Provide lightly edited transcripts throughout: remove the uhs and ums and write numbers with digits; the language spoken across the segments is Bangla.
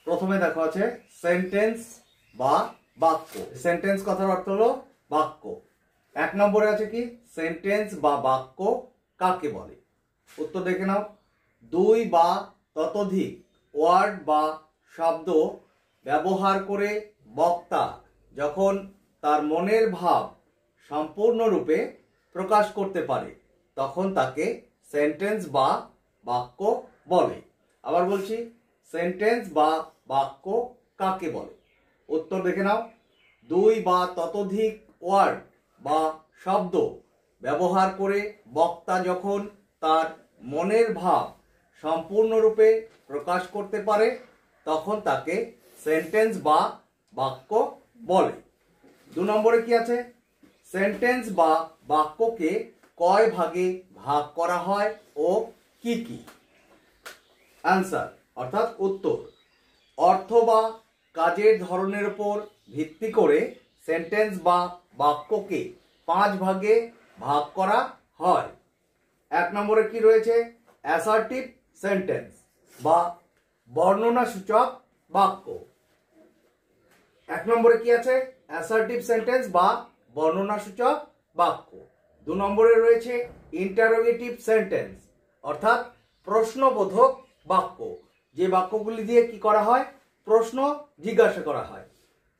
প্রথমে দেখো আছে সেন্টেন্স বা বাক্য। সেন্টেন্স কথার অর্থ হলো বাক্য। 1 নম্বরে আছে কি সেন্টেন্স বা বাক্য কাকে বলে? উত্তর দেখে নাও। 2 বা ততোধিক ওয়ার্ড বা শব্দ ব্যবহার করে বক্তা যখন তার মনের ভাব সম্পূর্ণরূপে প্রকাশ করতে পারে তখন তাকে সেন্টেন্স বা বাক্য বলে। আবার বলছি, সেন্টেন্স বা বাক্য কাকে বলে? উত্তর দেখে নাও। 2 বা ততোধিক ওয়ার্ড বা শব্দ ব্যবহার করে বক্তা যখন তার মনের ভাব সম্পূর্ণরূপে প্রকাশ করতে পারে তখন তাকে সেন্টেন্স বা বাক্য বলে। 2 নম্বরে কি আছে? সেন্টেন্স বা বাক্যকে কয় ভাগে ভাগ করা হয় ও কি কি? আনসার অর্থাৎ উত্তর, অর্থ বা কাজের ধরনের উপর ভিত্তি করে সেন্টেন্স বা বাক্যকে 5 ভাগে ভাগ করা হয়। 1 নম্বরে কি রয়েছে? অ্যাসার্টিভ সেন্টেন্স বা বর্ণনাসূচক বাক্য। 1 নম্বরে কি আছে? অ্যাসার্টিভ সেন্টেন্স বা বর্ণনাসূচক বাক্য। 2 নম্বরে রয়েছে ইন্টারোগেটিভ সেন্টেন্স অর্থাৎ প্রশ্নবোধক বাক্য, যে বাক্যগুলি দিয়ে কি করা হয়? প্রশ্ন জিজ্ঞাসা করা হয়।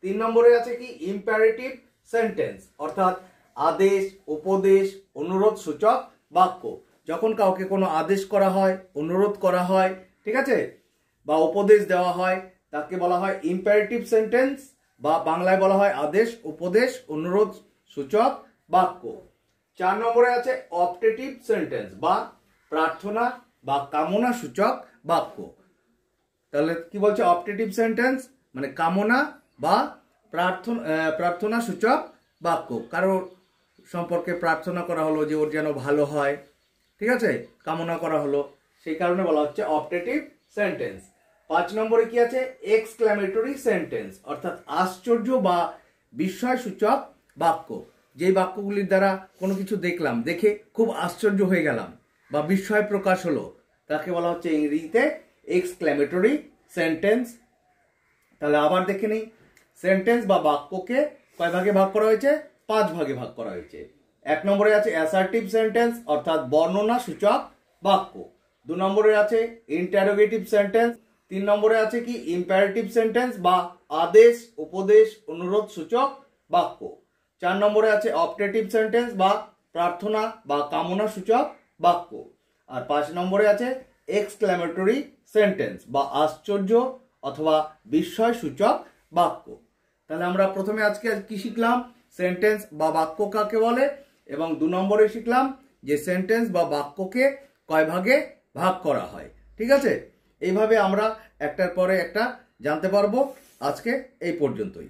3 নম্বরে আছে কি ইম্পারেটিভ সেন্টেন্স অর্থাৎ আদেশ, উপদেশ, অনুরোধ সূচক বাক্য। যখন কাউকে কোনো আদেশ করা হয়, অনুরোধ করা হয়, ঠিক আছে, বা উপদেশ দেওয়া হয় তাকে বলা হয় ইম্পারেটিভ সেন্টেন্স বা বাংলায় বলা হয় আদেশ, উপদেশ, অনুরোধ সূচক বাক্য। 4 নম্বরে আছে অপটেটিভ সেন্টেন্স বা প্রার্থনা বা কামনা সূচক বাক্য। তাহলে কি বলছে? অপটেটিভ সেন্টেন্স মানে কামনা বা প্রার্থনা সূচক বাক্য। কারো সম্পর্কে প্রার্থনা করা হলো যে ওর যেন ভালো হয়, ঠিক আছে, কামনা করা হলো, সেই কারণে বলা হচ্ছে অপটেটিভ সেন্টেন্স। 5 নম্বরে কি আছে? এক্সক্লেমেটরি সেন্টেন্স অর্থাৎ আশ্চর্য বা বিস্ময় সূচক বাক্য। যেই বাক্যগুলির দ্বারা কোনো কিছু দেখলাম, দেখে খুব আশ্চর্য হয়ে গেলাম বা বিস্ময় প্রকাশ হলো তাকে বলা হচ্ছে ইংরেজিতে এক্সক্লেমেটরি সেন্টেন্স। তাহলে আবার দেখে নিই, সেন্টেন্স বা বাক্যকে কয় ভাগে ভাগ করা হয়েছে? 5 ভাগে ভাগ করা হয়েছে। 1 নম্বরে আছে অ্যাসার্টিভ সেন্টেন্স অর্থাৎ বর্ণনা সূচক বাক্য। 2 নম্বরে আছে ইন্টারোগেটিভ সেন্টেন্স। 3 নম্বরে আছে কি ইম্পারেটিভ সেন্টেন্স বা আদেশ, উপদেশ, অনুরোধ সূচক বাক্য। 4 নম্বরে আছে অপটেটিভ সেন্টেন্স বা প্রার্থনা বা কামনা সূচক বাক্য। আর 5 নম্বরে আছে এক্সক্লেমেটরি সেন্টেন্স বা আশ্চর্য অথবা বিস্ময় সূচক বাক্য। তাহলে আমরা প্রথমে আজকে কি শিখলাম? সেন্টেন্স বা বাক্য কাকে বলে, এবং 2 নম্বরে শিখলাম যে সেন্টেন্স বা বাক্যকে কয় ভাগে ভাগ করা হয়। ঠিক আছে, এইভাবে আমরা একটার পরে একটা জানতে পারবো। আজকে এই পর্যন্তই।